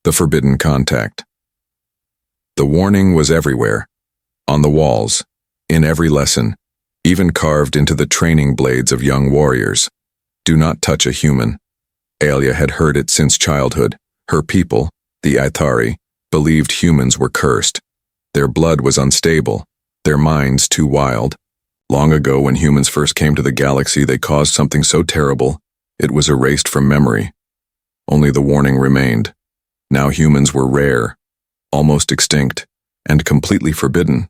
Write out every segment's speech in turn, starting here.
The forbidden contact. The warning was everywhere, on the walls, in every lesson, even carved into the training blades of young warriors. Do not touch a human. Alia had heard it since childhood. Her people, the Ithari, believed humans were cursed. Their blood was unstable, their minds too wild. Long ago, when humans first came to the galaxy, they caused something so terrible, it was erased from memory. Only the warning remained. Now humans were rare, almost extinct, and completely forbidden.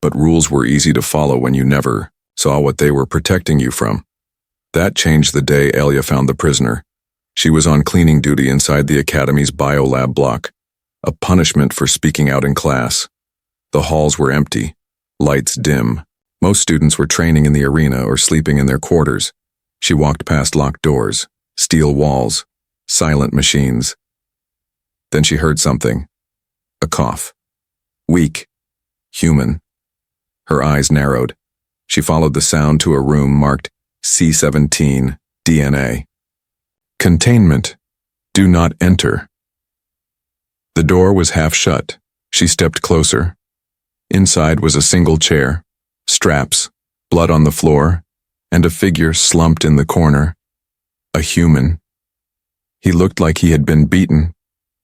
But rules were easy to follow when you never saw what they were protecting you from. That changed the day Alia found the prisoner. She was on cleaning duty inside the Academy's biolab block, a punishment for speaking out in class. The halls were empty, lights dim. Most students were training in the arena or sleeping in their quarters. She walked past locked doors, steel walls, silent machines. Then she heard something. A cough. Weak. Human. Her eyes narrowed. She followed the sound to a room marked C17, DNA. Containment. Do not enter. The door was half shut. She stepped closer. Inside was a single chair, straps, blood on the floor, and a figure slumped in the corner. A human. He looked like he had been beaten.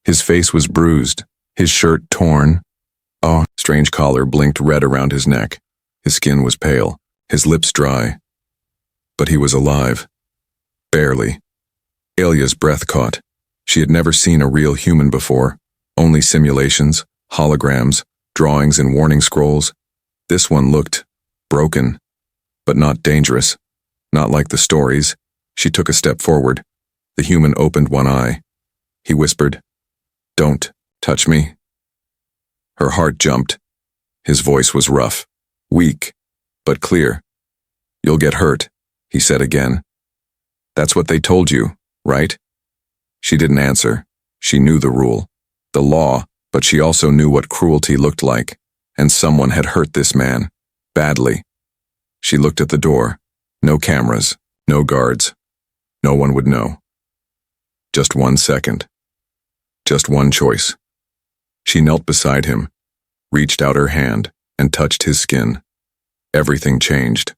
His face was bruised, his shirt torn. A strange collar blinked red around his neck. His skin was pale, his lips dry. But he was alive. Barely. Alia's breath caught. She had never seen a real human before. Only simulations, holograms, drawings and warning scrolls. This one looked broken, but not dangerous. Not like the stories. She took a step forward. The human opened one eye. He whispered, "Don't touch me." Her heart jumped. His voice was rough, weak, but clear. "You'll get hurt," he said again. "That's what they told you, right?" She didn't answer. She knew the rule, the law, but she also knew what cruelty looked like, and someone had hurt this man, badly. She looked at the door. No cameras, no guards. No one would know. Just 1 second. Just one choice. She knelt beside him, reached out her hand, and touched his skin. Everything changed.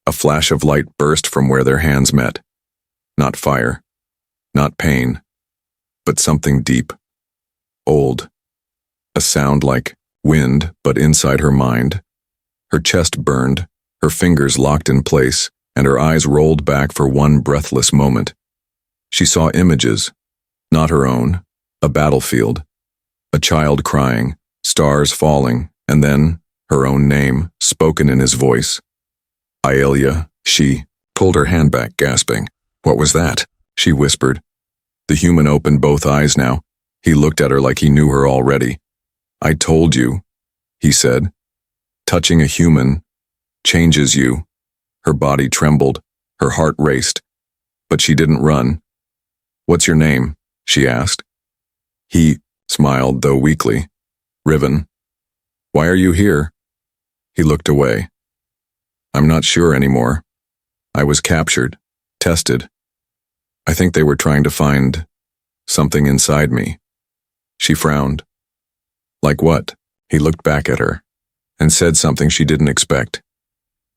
A flash of light burst from where their hands met. Not fire, not pain, but something deep, old. A sound like wind, but inside her mind. Her chest burned, her fingers locked in place, and her eyes rolled back for one breathless moment. She saw images, not her own, a battlefield, a child crying, stars falling, and then her own name spoken in his voice. Aelia, she pulled her hand back, gasping. "What was that?" she whispered. The human opened both eyes now. He looked at her like he knew her already. "I told you," he said. "Touching a human changes you." Her body trembled, her heart raced, but she didn't run. "What's your name?" she asked. He smiled, though weakly. "Riven." "Why are you here?" He looked away. "I'm not sure anymore. I was captured, tested. I think they were trying to find something inside me." She frowned. "Like what?" He looked back at her and said something she didn't expect.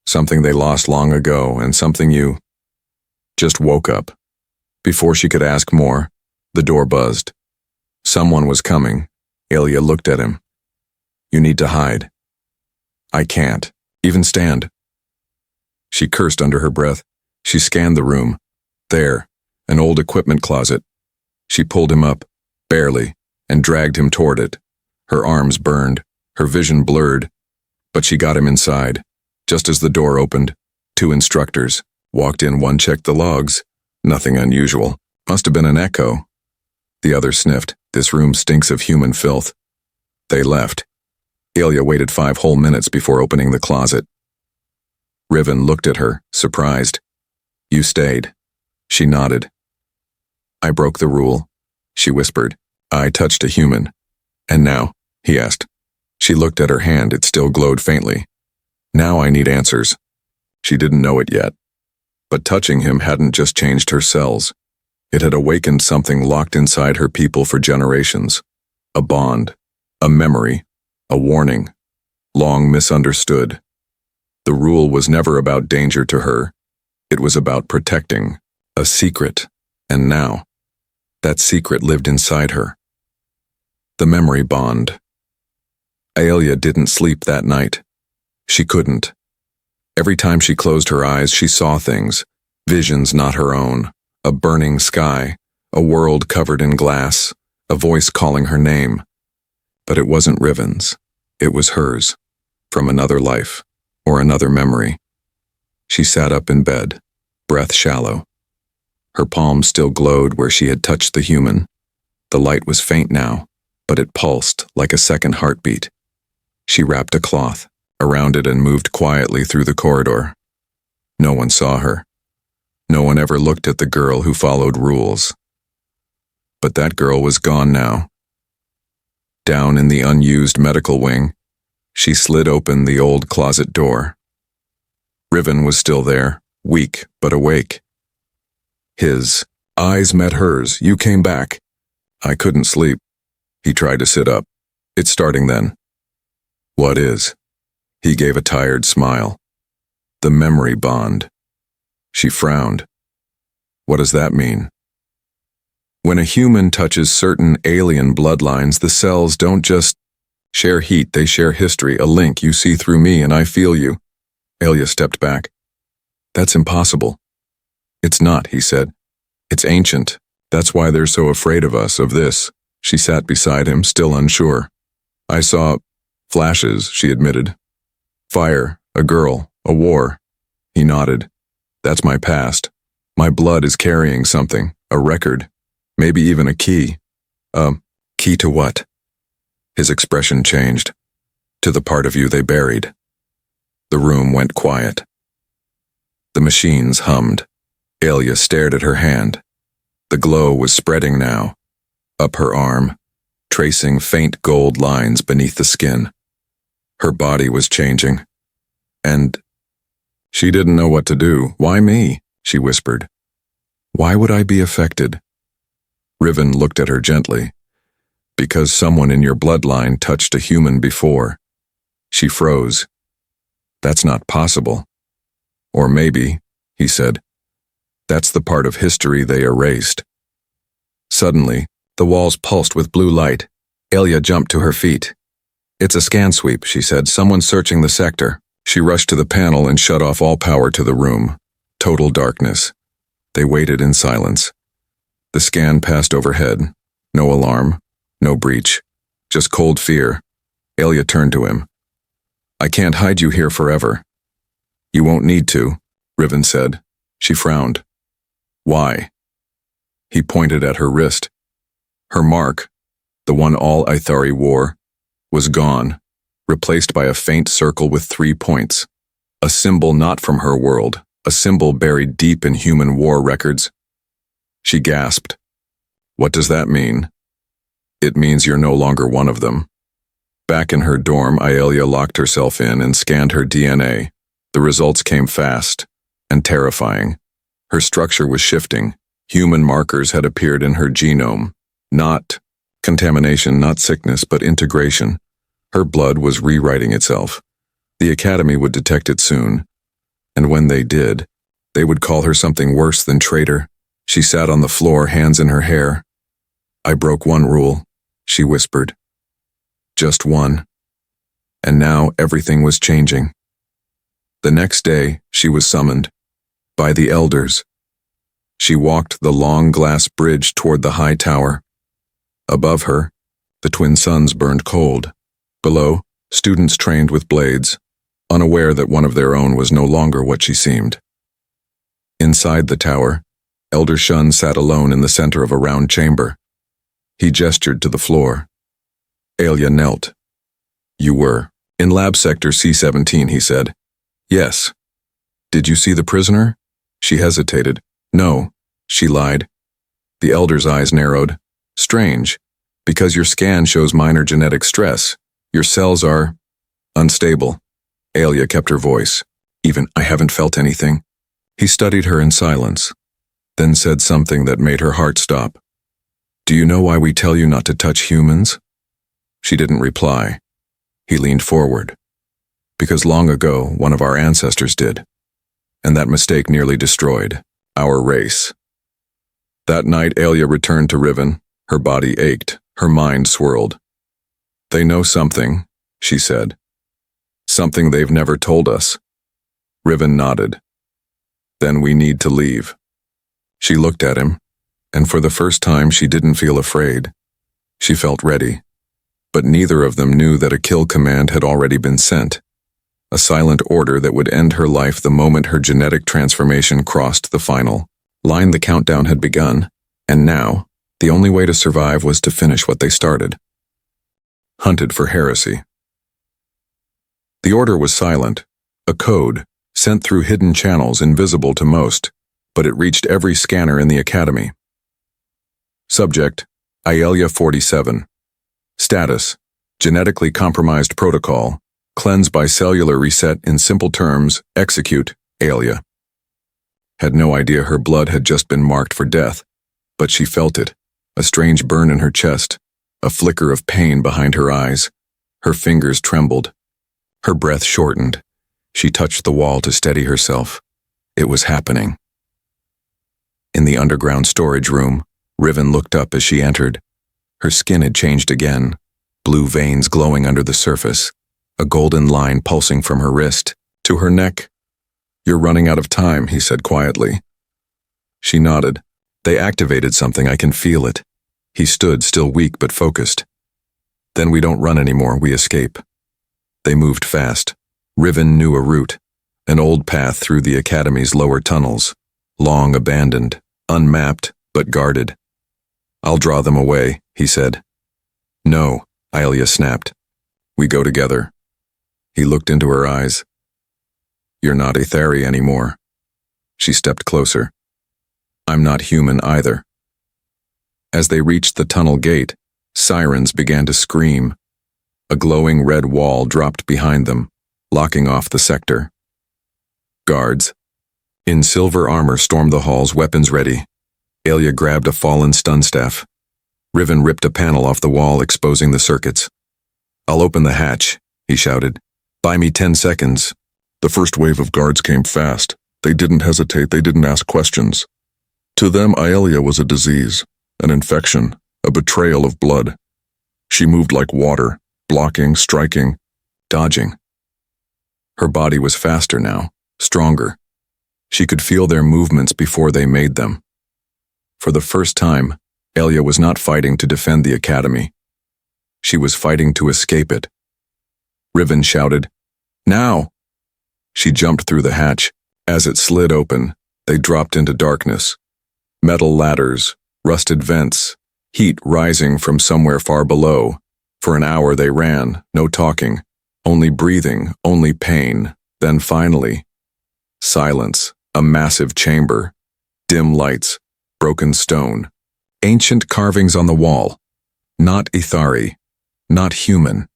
"Something they lost long ago, and something you just woke up." Before she could ask more, the door buzzed. Someone was coming. Alia looked at him. "You need to hide." "I can't even stand." She cursed under her breath. She scanned the room. There, an old equipment closet. She pulled him up, barely, and dragged him toward it. Her arms burned, her vision blurred, but she got him inside. Just as the door opened, 2 instructors walked in. One checked the logs. Nothing unusual. Must have been an echo. The other sniffed. "This room stinks of human filth." They left. Alia waited 5 whole minutes before opening the closet. Riven looked at her, surprised. "You stayed." She nodded. "I broke the rule," she whispered. "I touched a human." "And now?" he asked. She looked at her hand. It still glowed faintly. "Now I need answers." She didn't know it yet. But touching him hadn't just changed her cells. It had awakened something locked inside her people for generations. A bond, a memory, a warning, long misunderstood. The rule was never about danger to her. It was about protecting a secret, and now, that secret lived inside her. The memory bond. Aelia didn't sleep that night. She couldn't. Every time she closed her eyes, she saw things, visions not her own, a burning sky, a world covered in glass, a voice calling her name. But it wasn't Riven's. It was hers, from another life, or another memory. She sat up in bed, breath shallow. Her palms still glowed where she had touched the human. The light was faint now, but it pulsed like a second heartbeat. She wrapped a cloth around it and moved quietly through the corridor. No one saw her. No one ever looked at the girl who followed rules. But that girl was gone now. Down in the unused medical wing, she slid open the old closet door. Riven was still there, weak but awake. His eyes met hers. "You came back." "I couldn't sleep." He tried to sit up. "It's starting then." "What is?" He gave a tired smile. "The memory bond." She frowned. "What does that mean?" "When a human touches certain alien bloodlines, the cells don't just share heat, they share history, a link. You see through me and I feel you." Aelia stepped back. "That's impossible." "It's not," he said. "It's ancient. That's why they're so afraid of us, of this." She sat beside him, still unsure. "I saw flashes," she admitted. "Fire, a girl, a war." He nodded. "That's my past. My blood is carrying something, a record, maybe even a key." Key to what?" His expression changed. "To the part of you they buried." The room went quiet. The machines hummed. Aelia stared at her hand. The glow was spreading now, up her arm, tracing faint gold lines beneath the skin. Her body was changing. And she didn't know what to do. "Why me?" she whispered. "Why would I be affected?" Riven looked at her gently. "Because someone in your bloodline touched a human before." She froze. "That's not possible." "Or maybe," he said. "That's the part of history they erased." Suddenly, the walls pulsed with blue light. Aelia jumped to her feet. "It's a scan sweep," she said. "Someone's searching the sector." She rushed to the panel and shut off all power to the room. Total darkness. They waited in silence. The scan passed overhead. No alarm, no breach, just cold fear. Aelia turned to him. "I can't hide you here forever." "You won't need to," Riven said. She frowned. "Why?" He pointed at her wrist. Her mark, the one all Ithari wore, was gone, replaced by a faint circle with 3 points. A symbol not from her world, a symbol buried deep in human war records. She gasped. "What does that mean?" "It means you're no longer one of them." Back in her dorm, Aelia locked herself in and scanned her DNA. The results came fast and terrifying. Her structure was shifting. Human markers had appeared in her genome. Not contamination, not sickness, but integration. Her blood was rewriting itself. The Academy would detect it soon. And when they did, they would call her something worse than traitor. She sat on the floor, hands in her hair. "I broke one rule," she whispered. "Just one." And now everything was changing. The next day, she was summoned. By the elders. She walked the long glass bridge toward the high tower. Above her, the twin suns burned cold. Below, students trained with blades, unaware that one of their own was no longer what she seemed. Inside the tower, Elder Shun sat alone in the center of a round chamber. He gestured to the floor. Aelia knelt. "You were in lab sector C-17, he said. "Yes." "Did you see the prisoner?" She hesitated. "No," she lied. The elder's eyes narrowed. "Strange, because your scan shows minor genetic stress. Your cells are unstable." Aelia kept her voice. "Even I haven't felt anything." He studied her in silence. then said something that made her heart stop. "Do you know why we tell you not to touch humans?" She didn't reply. He leaned forward. "Because long ago, one of our ancestors did, and that mistake nearly destroyed our race." That night, Alia returned to Riven. Her body ached, her mind swirled. "They know something," she said. "Something they've never told us." Riven nodded. "Then we need to leave." She looked at him, and for the first time she didn't feel afraid. She felt ready. But neither of them knew that a kill command had already been sent. A silent order that would end her life the moment her genetic transformation crossed the final line. The countdown had begun, and now, the only way to survive was to finish what they started. Hunted for heresy. The order was silent, a code, sent through hidden channels invisible to most, but it reached every scanner in the academy. Subject, Aelia 47. Status, genetically compromised protocol, cleanse by cellular reset. In simple terms, execute, Aelia. Had no idea her blood had just been marked for death, but she felt it, a strange burn in her chest, a flicker of pain behind her eyes. Her fingers trembled. Her breath shortened. She touched the wall to steady herself. It was happening. In the underground storage room, Riven looked up as she entered. Her skin had changed again, blue veins glowing under the surface, a golden line pulsing from her wrist to her neck. "You're running out of time," he said quietly. She nodded. "They activated something, I can feel it." He stood, still weak but focused. "Then we don't run anymore, we escape." They moved fast. Riven knew a route, an old path through the academy's lower tunnels, long abandoned, unmapped, but guarded. "I'll draw them away," he said. "No," Aelia snapped. "We go together." He looked into her eyes. "You're not Etheri anymore." She stepped closer. "I'm not human either." As they reached the tunnel gate, sirens began to scream. A glowing red wall dropped behind them, locking off the sector. Guards in silver armor stormed the halls, weapons ready. Aelia grabbed a fallen stun staff. Riven ripped a panel off the wall, exposing the circuits. "I'll open the hatch," he shouted. "Buy me 10 seconds. The first wave of guards came fast. They didn't hesitate, they didn't ask questions. To them, Aelia was a disease, an infection, a betrayal of blood. She moved like water, blocking, striking, dodging. Her body was faster now, stronger. She could feel their movements before they made them. For the first time, Aelia was not fighting to defend the academy. She was fighting to escape it. Riven shouted, "Now!" She jumped through the hatch. As it slid open, they dropped into darkness. Metal ladders, rusted vents, heat rising from somewhere far below. For an hour they ran, no talking, only breathing, only pain. Then finally, silence, a massive chamber, dim lights, broken stone, ancient carvings on the wall. Not Ethari, not human,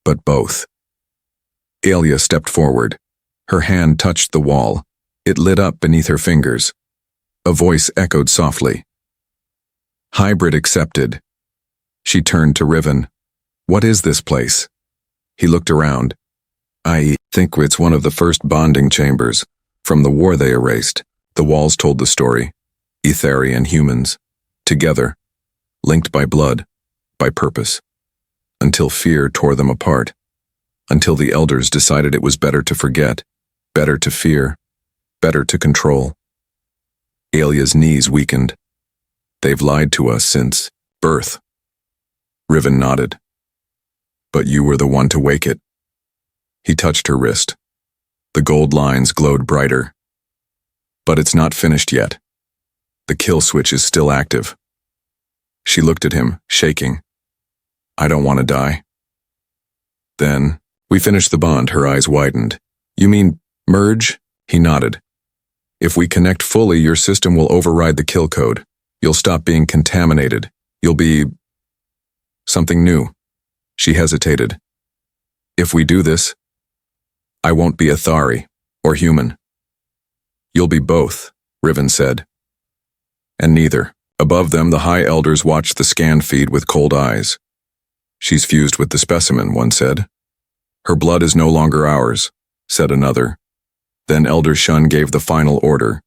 but both. Aelia stepped forward. Her hand touched the wall. It lit up beneath her fingers. A voice echoed softly. "Hybrid accepted." She turned to Riven. "What is this place?" He looked around. "I think it's one of the first bonding chambers. From the war they erased. The walls told the story. Etheri and humans. Together. Linked by blood. By purpose. Until fear tore them apart. Until the elders decided it was better to forget. Better to fear. Better to control." Aelia's knees weakened. "They've lied to us since birth." Riven nodded. "But you were the one to wake it." He touched her wrist. The gold lines glowed brighter. "But it's not finished yet. The kill switch is still active." She looked at him, shaking. "I don't want to die." "Then, we finished the bond," her eyes widened. "You mean, merge?" He nodded. "If we connect fully, your system will override the kill code. You'll stop being contaminated. You'll be something new." She hesitated. "If we do this, I won't be Ethari or human." "You'll be both," Riven said. And neither. Above them, the high elders watched the scan feed with cold eyes. She's fused with the specimen, one said. Her blood is no longer ours, said another. Then Elder Shun gave the final order.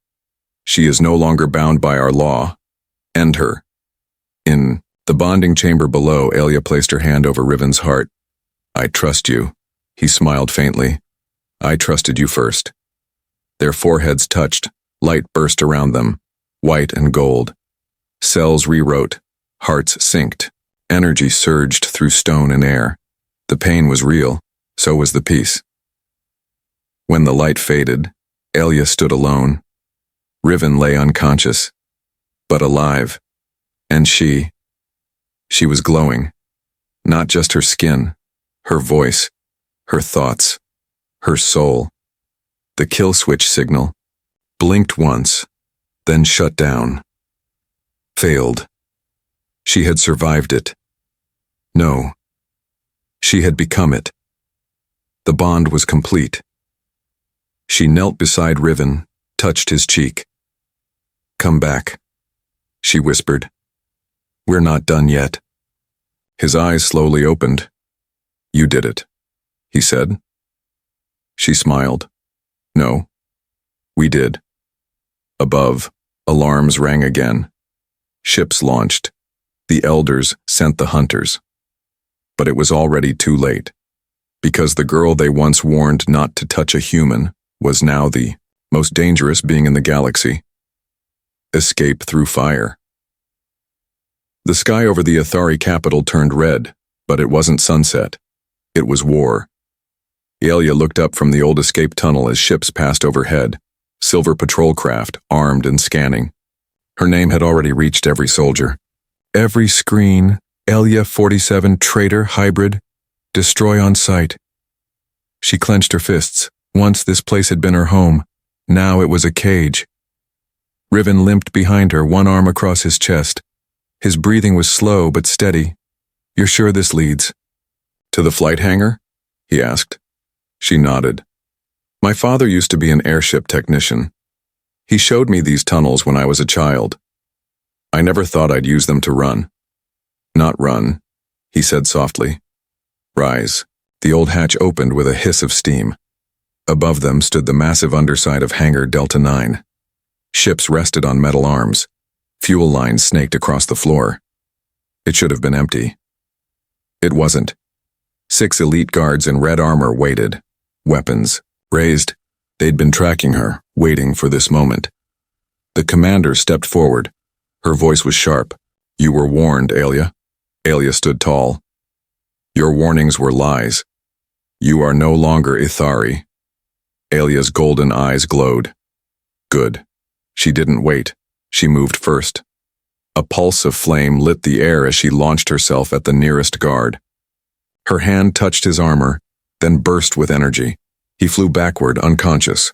She is no longer bound by our law. End her. In the bonding chamber below, Alia placed her hand over Riven's heart. I trust you. He smiled faintly. I trusted you first. Their foreheads touched. Light burst around them, white and gold. Cells rewrote. Hearts synced. Energy surged through stone and air. The pain was real. So was the peace. When the light faded, Alia stood alone. Riven lay unconscious, but alive. And she was glowing. Not just her skin, her voice, her thoughts, her soul. The kill switch signal blinked once, then shut down. Failed. She had survived it. No. She had become it. The bond was complete. She knelt beside Riven, touched his cheek. Come back, she whispered. We're not done yet. His eyes slowly opened. You did it, he said. She smiled. No, we did. Above, alarms rang again. Ships launched. The elders sent the hunters. But it was already too late, because the girl they once warned not to touch a human was now the most dangerous being in the galaxy. Escape through fire. The sky over the Athari capital turned red, but it wasn't sunset. It was war. Alia looked up from the old escape tunnel as ships passed overhead, silver patrol craft, armed and scanning. Her name had already reached every soldier. Every screen, Alia 47 traitor hybrid, destroy on sight. She clenched her fists. Once this place had been her home. Now it was a cage. Riven limped behind her, one arm across his chest. His breathing was slow but steady. You're sure this leads to the flight hangar? He asked. She nodded. My father used to be an airship technician. He showed me these tunnels when I was a child. I never thought I'd use them to run. Not run, he said softly. Rise. The old hatch opened with a hiss of steam. Above them stood the massive underside of Hangar Delta 9. Ships rested on metal arms. Fuel lines snaked across the floor. It should have been empty. It wasn't. 6 elite guards in red armor waited. Weapons raised. They'd been tracking her, waiting for this moment. The commander stepped forward. Her voice was sharp. You were warned, Alia. Alia stood tall. Your warnings were lies. You are no longer Ithari. Alia's golden eyes glowed. Good. She didn't wait. She moved first. A pulse of flame lit the air as she launched herself at the nearest guard. Her hand touched his armor, then burst with energy. He flew backward, unconscious.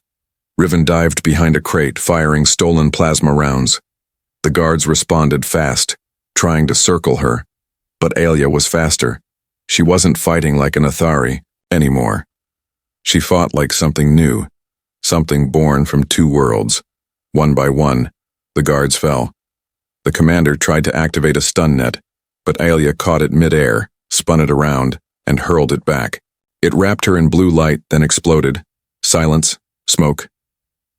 Riven dived behind a crate, firing stolen plasma rounds. The guards responded fast, trying to circle her. But Alia was faster. She wasn't fighting like an Athari anymore. She fought like something new, something born from 2 worlds. One by one, the guards fell. The commander tried to activate a stun net, but Alia caught it mid-air, spun it around, and hurled it back. It wrapped her in blue light, then exploded. Silence, smoke.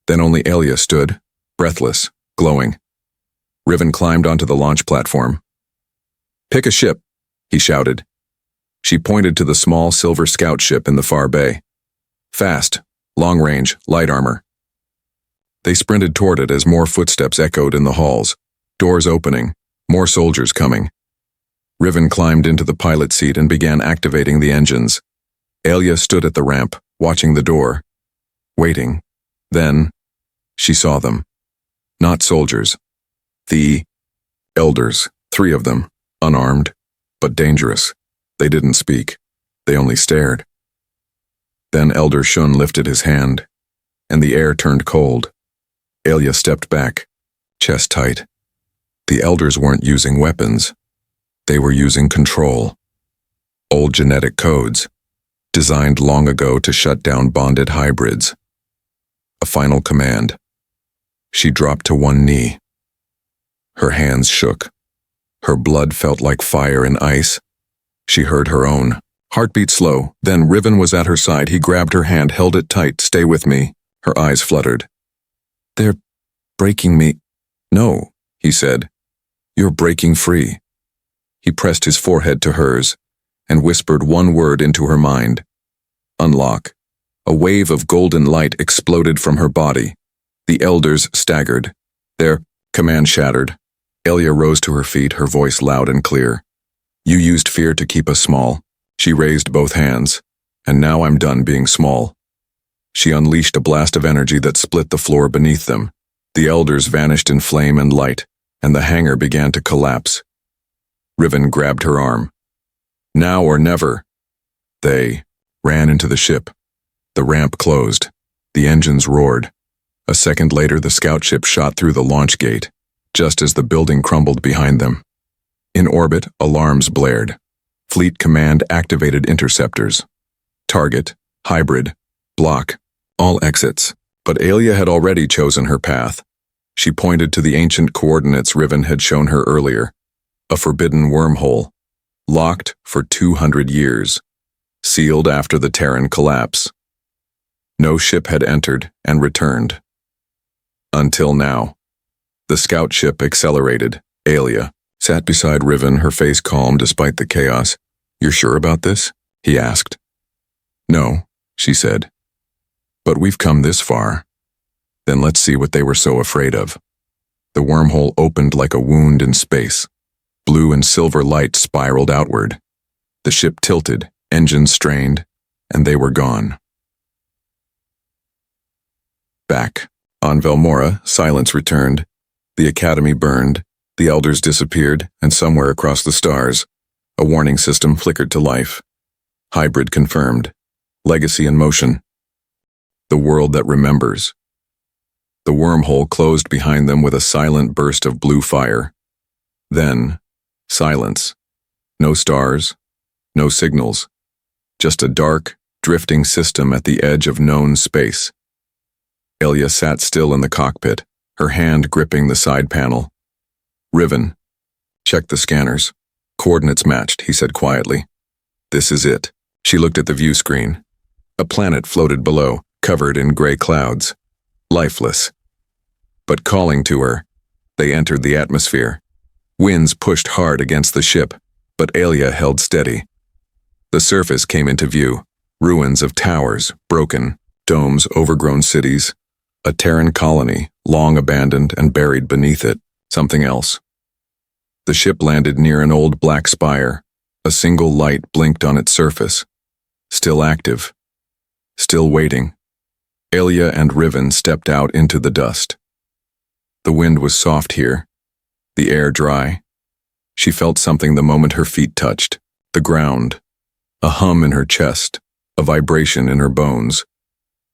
Then only Alia stood, breathless, glowing. Riven climbed onto the launch platform. Pick a ship, he shouted. She pointed to the small silver scout ship in the far bay. Fast, long range, light armor. They sprinted toward it as more footsteps echoed in the halls. Doors opening, more soldiers coming. Riven climbed into the pilot seat and began activating the engines. Alia stood at the ramp, watching the door, waiting. Then, she saw them. Not soldiers. The elders, 3 of them, unarmed, but dangerous. They didn't speak. They only stared. Then Elder Shun lifted his hand, and the air turned cold. Alia stepped back, chest tight. The elders weren't using weapons. They were using control. Old genetic codes, designed long ago to shut down bonded hybrids. A final command. She dropped to one knee. Her hands shook. Her blood felt like fire and ice. She heard her own. Heartbeat slow, then Riven was at her side. He grabbed her hand, held it tight. Stay with me. Her eyes fluttered. They're breaking me. No, he said. You're breaking free. He pressed his forehead to hers and whispered one word into her mind. Unlock. A wave of golden light exploded from her body. The elders staggered. Their command shattered. Elia rose to her feet, her voice loud and clear. You used fear to keep us small. She raised both hands. And now I'm done being small. She unleashed a blast of energy that split the floor beneath them. The elders vanished in flame and light, and the hangar began to collapse. Riven grabbed her arm. Now or never. They ran into the ship. The ramp closed. The engines roared. A second later, the scout ship shot through the launch gate, just as the building crumbled behind them. In orbit, alarms blared. Fleet Command activated interceptors. Target, hybrid, block, all exits. But Alia had already chosen her path. She pointed to the ancient coordinates Riven had shown her earlier. A forbidden wormhole, locked for 200 years, sealed after the Terran collapse. No ship had entered and returned. Until now. The scout ship accelerated. Alia sat beside Riven, her face calm despite the chaos. You're sure about this? He asked. No, she said. But we've come this far. Then let's see what they were so afraid of. The wormhole opened like a wound in space. Blue and silver light spiraled outward. The ship tilted, engines strained, and they were gone. Back. On Velmora, silence returned. The academy burned, the elders disappeared, and somewhere across the stars, a warning system flickered to life. Hybrid confirmed. Legacy in motion. The world that remembers. The wormhole closed behind them with a silent burst of blue fire. Then, silence. No stars, no signals. Just a dark, drifting system at the edge of known space. Alia sat still in the cockpit, her hand gripping the side panel. Riven. Check the scanners. Coordinates matched, he said quietly. This is it. She looked at the view screen. A planet floated below, covered in gray clouds. Lifeless. But calling to her, they entered the atmosphere. Winds pushed hard against the ship, but Alia held steady. The surface came into view. Ruins of towers, broken, domes, overgrown cities. A Terran colony, long abandoned and buried beneath it, something else. The ship landed near an old black spire. A single light blinked on its surface. Still active. Still waiting. Alia and Riven stepped out into the dust. The wind was soft here. The air dry. She felt something the moment her feet touched. The ground. A hum in her chest. A vibration in her bones.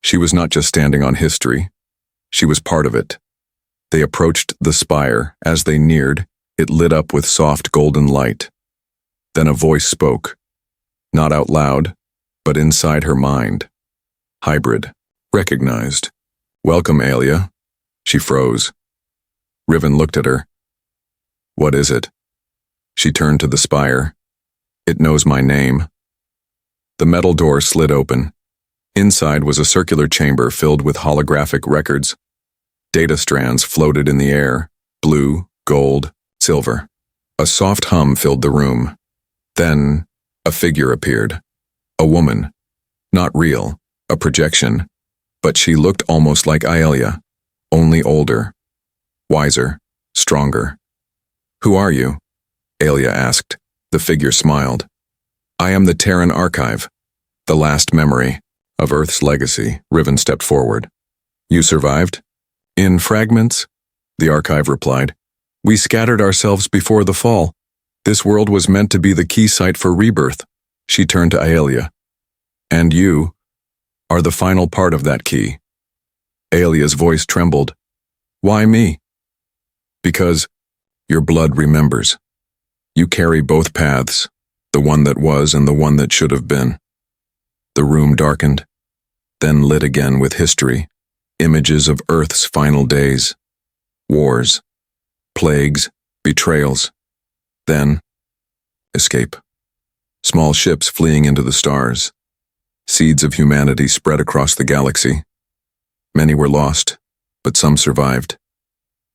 She was not just standing on history. She was part of it. They approached the spire. As they neared, it lit up with soft golden light. Then a voice spoke. Not out loud, but inside her mind. Hybrid. Recognized. Welcome, Alia. She froze. Riven looked at her. What is it? She turned to the spire. It knows my name. The metal door slid open. Inside was a circular chamber filled with holographic records. Data strands floated in the air, blue, gold, silver. A soft hum filled the room. Then, a figure appeared. A woman. Not real, a projection. But she looked almost like Aelia, only older. Wiser, stronger. Who are you? Aelia asked. The figure smiled. I am the Terran Archive, the last memory of Earth's legacy. Riven stepped forward. You survived? In fragments, the archive replied. We scattered ourselves before the fall. This world was meant to be the key site for rebirth. She turned to Aelia. And you are the final part of that key. Aelia's voice trembled. Why me? Because your blood remembers. You carry both paths, the one that was and the one that should have been. The room darkened, then lit again with history, images of Earth's final days, wars, plagues, betrayals. Then, escape. Small ships fleeing into the stars. Seeds of humanity spread across the galaxy. Many were lost, but some survived,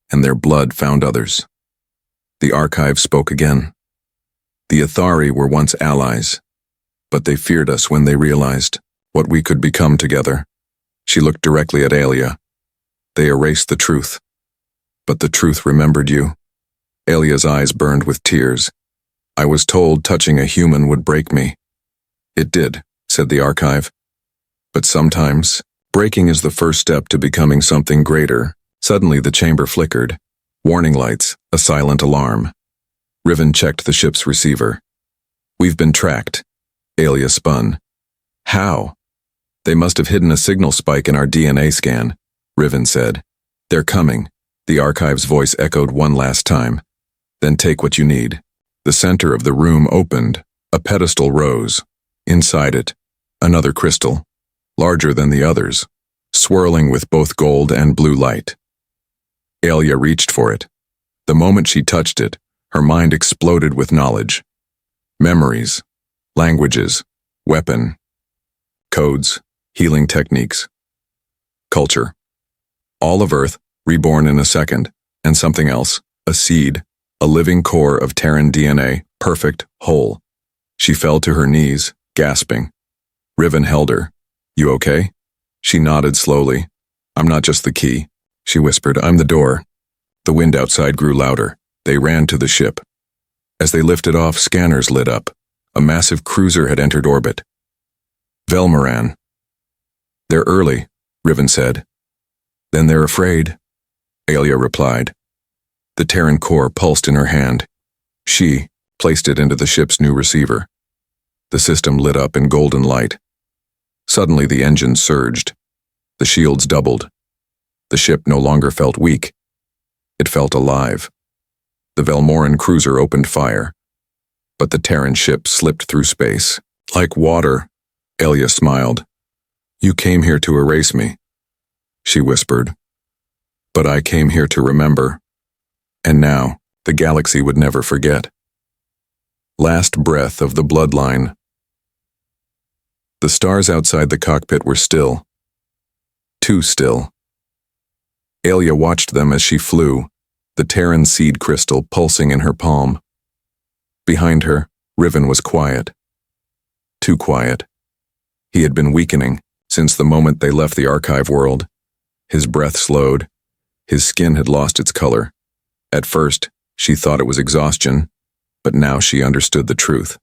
and their blood found others. The archive spoke again. The Athari were once allies, but they feared us when they realized what we could become together. She looked directly at Alia. They erased the truth, but the truth remembered you. Alia's eyes burned with tears. I was told touching a human would break me. It did, said the archive. But sometimes, breaking is the first step to becoming something greater. Suddenly the chamber flickered. Warning lights, a silent alarm. Riven checked the ship's receiver. We've been tracked. Alia spun. How? They must have hidden a signal spike in our DNA scan, Riven said. They're coming. The archive's voice echoed one last time. Then take what you need. The center of the room opened. A pedestal rose. Inside it, another crystal, larger than the others, swirling with both gold and blue light. Alia reached for it. The moment she touched it, her mind exploded with knowledge. Memories, languages, weapon, codes, healing techniques, culture. All of Earth, reborn in a second, and something else, a seed, a living core of Terran DNA, perfect, whole. She fell to her knees, gasping. Riven held her. You okay? She nodded slowly. I'm not just the key, she whispered. I'm the door. The wind outside grew louder. They ran to the ship. As they lifted off, scanners lit up. A massive cruiser had entered orbit. Velmaran. They're early, Riven said. Then they're afraid, Alia replied. The Terran core pulsed in her hand. She placed it into the ship's new receiver. The system lit up in golden light. Suddenly the engines surged. The shields doubled. The ship no longer felt weak. It felt alive. The Velmoran cruiser opened fire, but the Terran ship slipped through space. Like water, Alia smiled. You came here to erase me, she whispered. But I came here to remember. And now, the galaxy would never forget. Last breath of the bloodline. The stars outside the cockpit were still. Too still. Alia watched them as she flew, the Terran seed crystal pulsing in her palm. Behind her, Riven was quiet. Too quiet. He had been weakening since the moment they left the archive world. His breath slowed. His skin had lost its color. At first, she thought it was exhaustion, but now she understood the truth.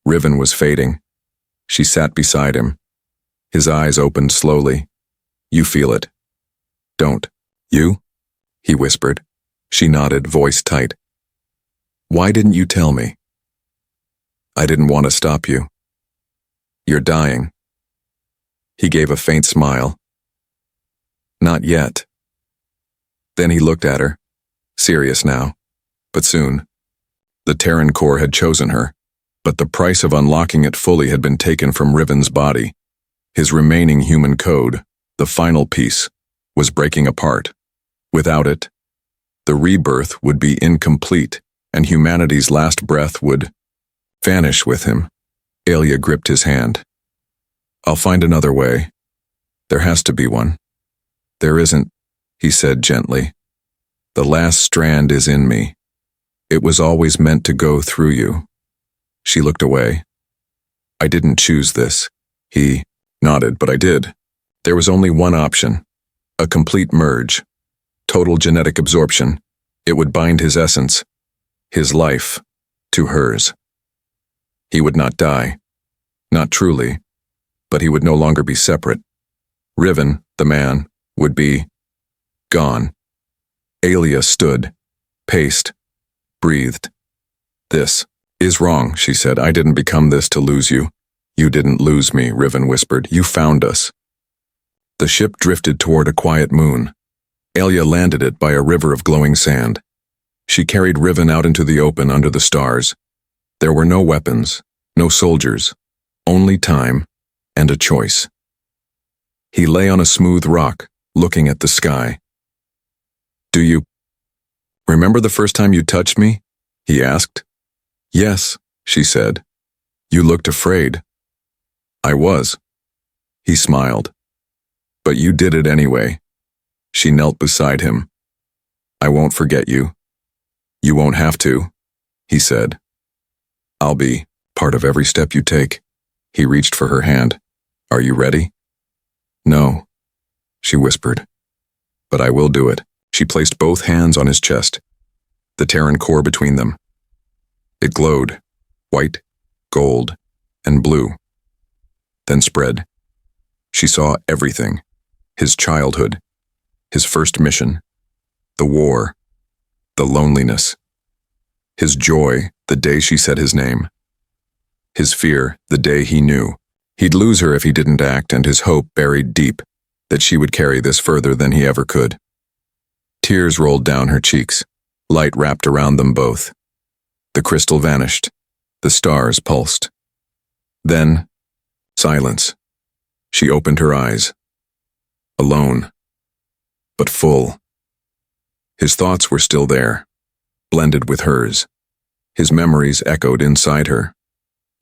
Riven was fading. She sat beside him. His eyes opened slowly. You feel it. Don't. You? He whispered. She nodded, voice tight. Why didn't you tell me? I didn't want to stop you. You're dying. He gave a faint smile. Not yet. Then he looked at her, serious now, but soon. The Terran core had chosen her, but the price of unlocking it fully had been taken from Riven's body. His remaining human code, the final piece, was breaking apart. Without it, the rebirth would be incomplete, and humanity's last breath would vanish with him. Alia gripped his hand. I'll find another way. There has to be one. There isn't, he said gently. The last strand is in me. It was always meant to go through you. She looked away. I didn't choose this. He nodded, but I did. There was only one option. A complete merge. Total genetic absorption. It would bind his essence, his life, to hers. He would not die. Not truly. But he would no longer be separate. Riven, the man, would be gone. Alia stood, paced, breathed. This is wrong, she said. I didn't become this to lose you. You didn't lose me, Riven whispered. You found us. The ship drifted toward a quiet moon. Alia landed it by a river of glowing sand. She carried Riven out into the open under the stars. There were no weapons, no soldiers, only time and a choice. He lay on a smooth rock, looking at the sky. Do you Remember the first time you touched me? He asked. Yes, she said. You looked afraid. I was. He smiled. But you did it anyway. She knelt beside him. I won't forget you. You won't have to, he said. I'll be part of every step you take. He reached for her hand. Are you ready? No, she whispered. But I will do it. She placed both hands on his chest, the Terran core between them. It glowed, white, gold, and blue. Then spread. She saw everything. His childhood, his first mission, the war, the loneliness, his joy the day she said his name, his fear the day he knew he'd lose her if he didn't act, and his hope buried deep that she would carry this further than he ever could. Tears rolled down her cheeks, light wrapped around them both. The crystal vanished, the stars pulsed. Then, silence. She opened her eyes. Alone, but full. His thoughts were still there, blended with hers. His memories echoed inside her,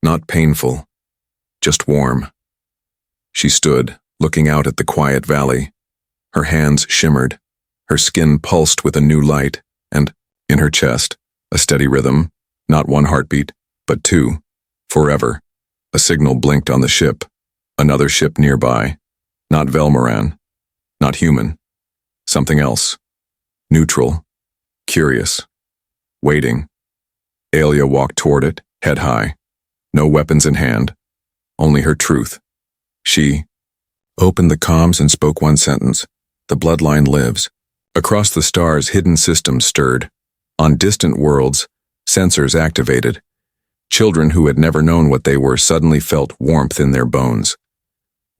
not painful, just warm. She stood, looking out at the quiet valley. Her hands shimmered, her skin pulsed with a new light, and, in her chest, a steady rhythm, not one heartbeat, but two, forever. A signal blinked on the ship, another ship nearby, not Velmaran, not human, something else, neutral, curious, waiting. Aelia walked toward it, head high, no weapons in hand, only her truth. She opened the comms and spoke one sentence. The bloodline lives. Across the stars, hidden systems stirred. On distant worlds, sensors activated. Children who had never known what they were suddenly felt warmth in their bones.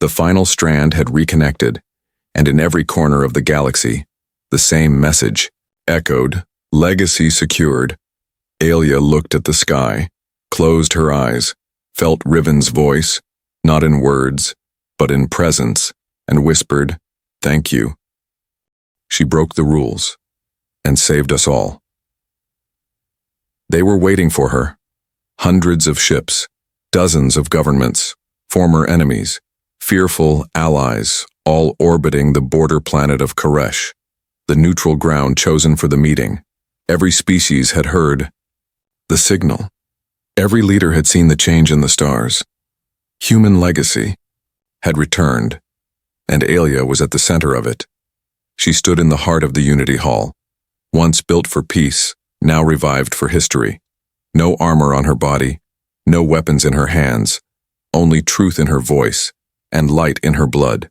The final strand had reconnected, and in every corner of the galaxy, the same message echoed, legacy secured. Aelia looked at the sky, closed her eyes, felt Riven's voice, not in words, but in presence, and whispered, "Thank you." She broke the rules, and saved us all. They were waiting for her. Hundreds of ships, dozens of governments, former enemies, fearful allies, all orbiting the border planet of Koresh, the neutral ground chosen for the meeting. Every species had heard the signal. Every leader had seen the change in the stars. Human legacy had returned, and Aelia was at the center of it. She stood in the heart of the Unity Hall, once built for peace, now revived for history. No armor on her body, no weapons in her hands, only truth in her voice and light in her blood.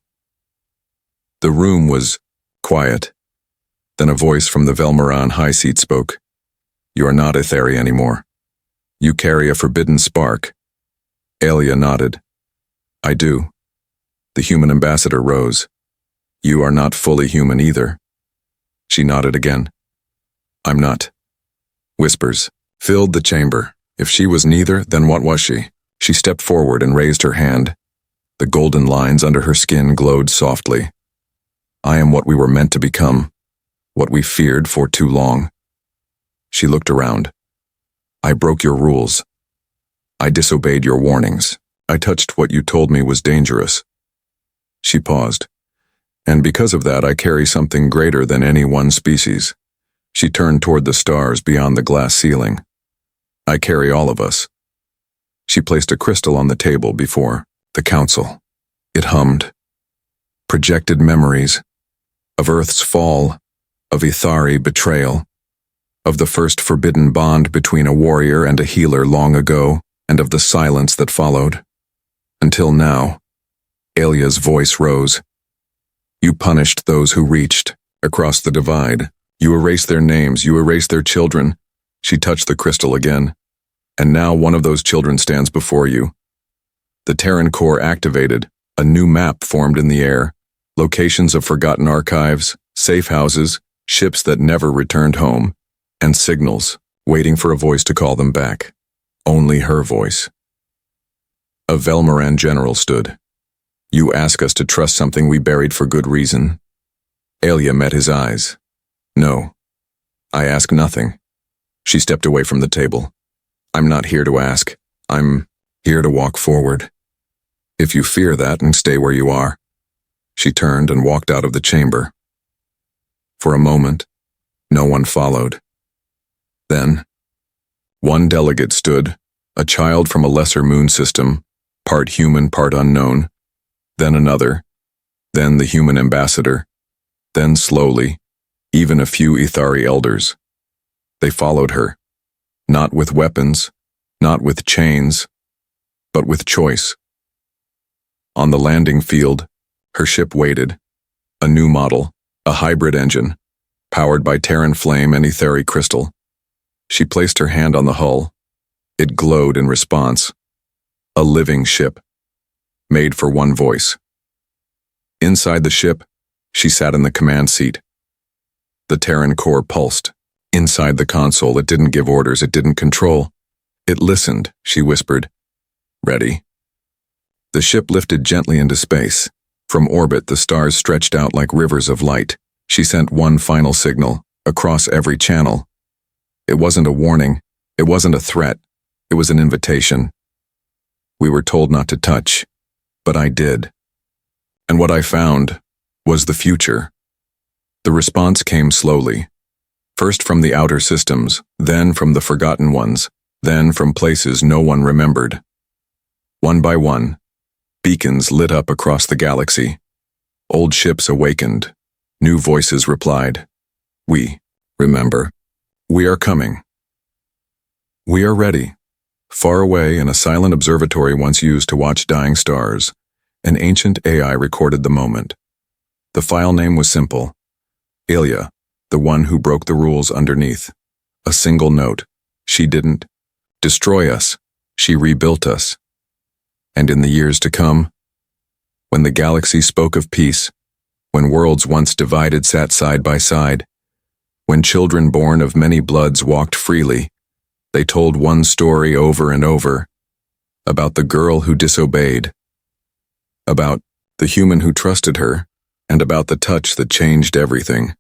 The room was quiet. Then a voice from the Velmaran high seat spoke. "You are not Etheri anymore. You carry a forbidden spark." Aelia nodded. "I do." The human ambassador rose. "You are not fully human either." She nodded again. "I'm not." Whispers filled the chamber. If she was neither, then what was she? She stepped forward and raised her hand. The golden lines under her skin glowed softly. "I am what we were meant to become, what we feared for too long." She looked around. "I broke your rules. I disobeyed your warnings. I touched what you told me was dangerous." She paused. "And because of that, I carry something greater than any one species." She turned toward the stars beyond the glass ceiling. "I carry all of us." She placed a crystal on the table before the council. It hummed. Projected memories of Earth's fall, of Ethari betrayal, of the first forbidden bond between a warrior and a healer long ago, and of the silence that followed. Until now, Aelia's voice rose. "You punished those who reached across the divide. You erased their names, you erased their children." She touched the crystal again. "And now one of those children stands before you." The Terran core activated. A new map formed in the air. Locations of forgotten archives, safe houses, ships that never returned home, and signals, waiting for a voice to call them back. Only her voice. A Velmaran general stood. "You ask us to trust something we buried for good reason?" Aelia met his eyes. "No. I ask nothing. She stepped away from the table. I'm not here to ask. I'm here to walk forward. If you fear that, and stay where you are. She turned and walked out of the chamber. For a moment, no one followed. Then, one delegate stood, a child from a lesser moon system, part human, part unknown. Then another. Then the human ambassador. Then slowly, even a few Ithari elders. They followed her, not with weapons, not with chains, but with choice. On the landing field, her ship waited, a new model, a hybrid engine, powered by Terran flame and Etheri crystal. She placed her hand on the hull. It glowed in response. A living ship, made for one voice. Inside the ship, she sat in the command seat. The Terran core pulsed. Inside the console, it didn't give orders, it didn't control. It listened, she whispered. Ready. The ship lifted gently into space. From orbit, the stars stretched out like rivers of light. She sent one final signal, across every channel. It wasn't a warning. It wasn't a threat. It was an invitation. We were told not to touch, but I did. And what I found was the future. The response came slowly. First from the outer systems, then from the forgotten ones, then from places no one remembered. One by one, beacons lit up across the galaxy. Old ships awakened. New voices replied. We remember. We are coming. We are ready. Far away in a silent observatory once used to watch dying stars, an ancient AI recorded the moment. The file name was simple. Ilya, the one who broke the rules underneath. A single note. She didn't destroy us. She rebuilt us. And in the years to come, when the galaxy spoke of peace, when worlds once divided sat side by side, when children born of many bloods walked freely, they told one story over and over, about the girl who disobeyed, about the human who trusted her, and about the touch that changed everything.